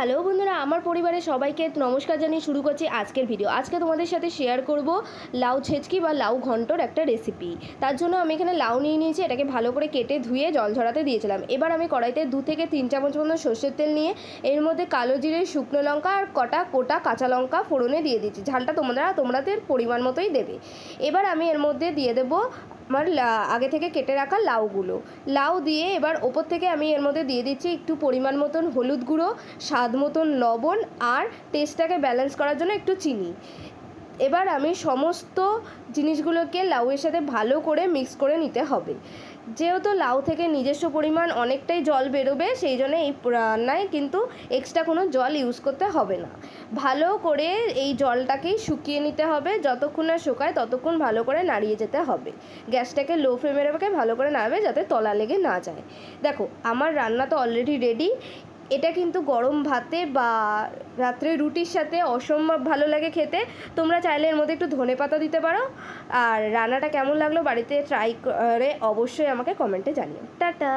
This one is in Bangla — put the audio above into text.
হ্যালো বন্ধুরা, আমার পরিবারের সবাইকে নমস্কার জানিয়ে শুরু করছি আজকের ভিডিও। আজকে তোমাদের সাথে শেয়ার করব লাউ ছেচকি বা লাউ ঘন্টর একটা রেসিপি। তার জন্য আমি এখানে লাউ নিয়ে নিয়েছি, এটাকে ভালো করে কেটে ধুয়ে জল ঝরাতে দিয়েছিলাম। এবার আমি কড়াইতে 2 থেকে 3 চামচ মতো সর্ষের তেল নিয়ে এর মধ্যে কালো জিরে, শুকনো লঙ্কা আর কোটা কাঁচা লঙ্কা ফোড়নে দিয়ে দিচ্ছি। ঝালটা তোমাদের পরিমাণ মতোই দেবে। এবার আমি এর মধ্যে দিয়ে দেবো আমার আগে থেকে কেটে রাখা লাউ দিয়ে এবার ওপর থেকে আমি এর মধ্যে দিয়ে দিচ্ছি একটু পরিমাণ মতন হলুদ গুঁড়ো, স্বাদ মতন লবণ আর টেস্টটাকে ব্যালেন্স করার জন্য একটু চিনি। এবার আমি সমস্ত জিনিসগুলোকে লাউয়ের সাথে ভালো করে মিক্স করে নিতে হবে। যেহেতু লাউ থেকে নিজস্ব পরিমাণ অনেকটাই জল বেরোবে, সেই জন্য এই রান্নায় কিন্তু এক্সট্রা কোনো জল ইউজ করতে হবে না। ভালো করে এই জলটাকেই শুকিয়ে নিতে হবে, যতক্ষণ না শুকায় ততক্ষণ ভালো করে নাড়িয়ে যেতে হবে। গ্যাসটাকে লো ফ্লেমে রেখে ভালো করে নাড়বে যাতে তলা লেগে না যায়। দেখো আমার রান্না তো অলরেডি রেডি। এটা কিন্তু গরম ভাতে বা রাত্রে রুটির সাথে অসম্ভব ভালো লাগে খেতে। তোমরা চাইলে এর মধ্যে একটু ধনেপাতা দিতে পারো। আর রান্নাটা কেমন লাগলো বাড়িতে ট্রাই করে অবশ্যই আমাকে কমেন্টে জানিও। টাটা।